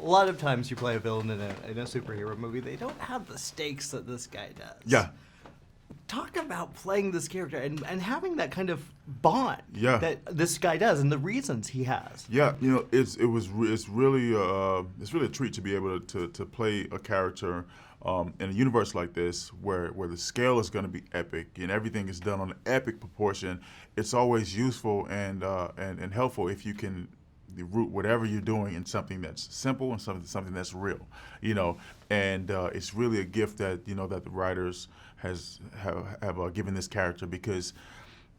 a lot of times you play a villain in a superhero movie, they don't have the stakes that this guy does. Yeah. Talk about playing this character and having that kind of bond Yeah. that this guy does and the reasons he has. Yeah, you know, it's really a treat to be able to play a character in a universe like this where the scale is going to be epic and everything is done on an epic proportion. It's always useful and helpful if you can root whatever you're doing in something that's simple and something that's real, you know. And it's really a gift that that the writers have given this character, because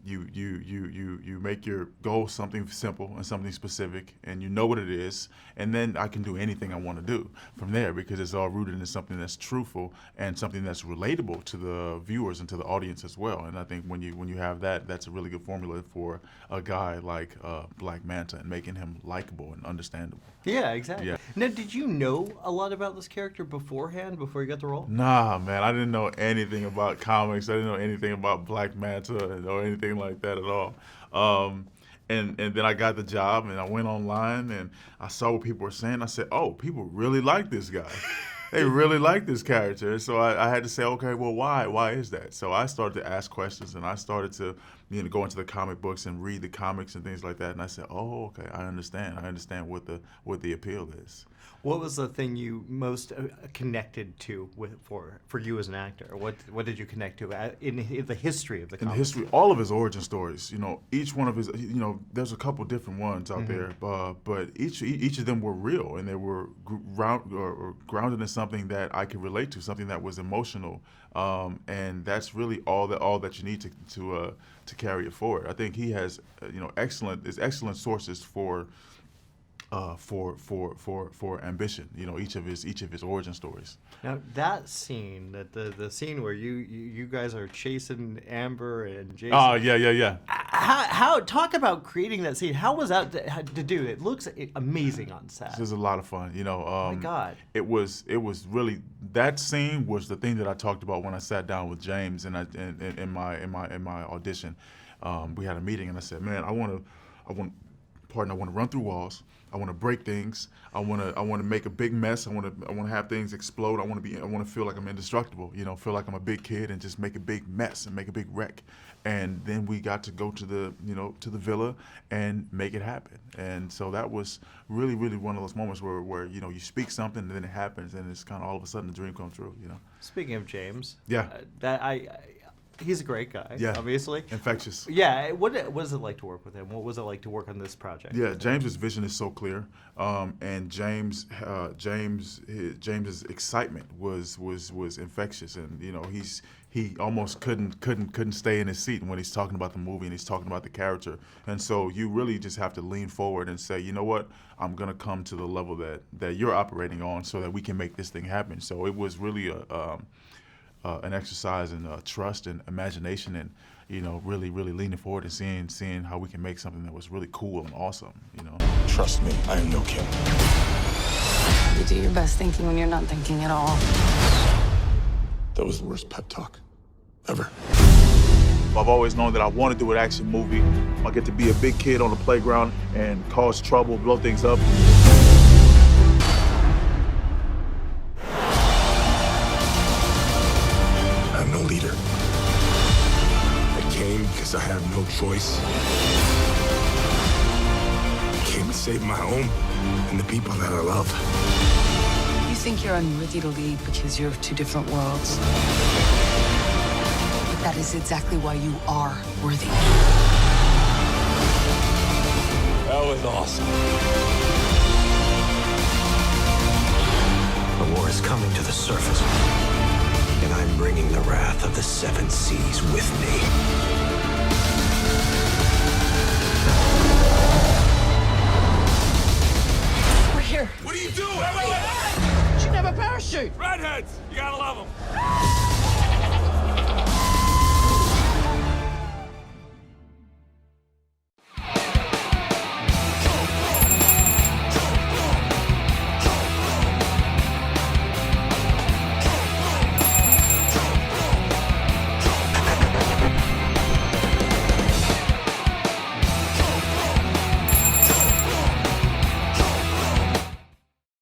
you make your goal something simple and something specific, and you know what it is, and then I can do anything I want to do from there, because it's all rooted in something that's truthful and something that's relatable to the viewers and to the audience as well. And I think when you have that, that's a really good formula for a guy like Black Manta, and making him likable and understandable. Yeah, exactly. Yeah. Now, did you know a lot about this character beforehand, before you got the role? Nah, man, I didn't know anything about comics. I didn't know anything about Black Manta or anything like that at all. And then I got the job, and I went online, and I saw what people were saying. I said, oh, people really like this guy. They really like this character. And so I had to say, okay, well, why? Why is that? So I started to ask questions, and I started to go into the comic books and read the comics and things like that. And I said, oh, okay, I understand. I understand what the appeal is. What was the thing you most connected to for you as an actor? What did you connect to in the history of the comics? In the history, all of his origin stories, each one of his, there's a couple different ones out there, but each of them were real, and they were grounded in something that I could relate to, something that was emotional, and that's really all that you need to carry it forward. I think he has, excellent sources for ambition, each of his origin stories. Now that scene, the scene where you guys are chasing Amber and Jason. Oh yeah. How talk about creating that scene? How was that to do? It looks amazing on set. It was a lot of fun, Oh my God. It was really, that scene was the thing that I talked about when I sat down with James and in my audition. We had a meeting, and I said, man, I want to run through walls. I want to break things. I want to make a big mess. I want to have things explode. I want to feel like I'm indestructible. Feel like I'm a big kid and just make a big mess and make a big wreck. And then we got to go to the villa and make it happen. And so that was really, really one of those moments where you speak something and then it happens, and it's kind of all of a sudden the dream come true. Speaking of James, Yeah. He's a great guy, Yeah. obviously. Infectious. Yeah, what is it like to work with him? What was it like to work on this project? Yeah, James's vision is so clear, and James's excitement was infectious, and he almost couldn't stay in his seat when he's talking about the movie and he's talking about the character, and so you really just have to lean forward and say, you know what, I'm gonna come to the level that you're operating on so that we can make this thing happen. So it was really an exercise in trust and imagination, and really leaning forward and seeing how we can make something that was really cool and awesome. Trust me, I am no killer. You do your best thinking when you're not thinking at all. That was the worst pep talk ever. I've always known that I want to do an action movie. I get to be a big kid on the playground and cause trouble, blow things up. I'm no leader. I came because I have no choice. I came to save my home and the people that I love. You think you're unworthy to lead because you're of two different worlds. But that is exactly why you are worthy. That was awesome. The war is coming to the surface, and I'm bringing the wrath of the seven seas with me. We're here. What are you doing? Wait. She didn't have a parachute. Redheads! You gotta love them.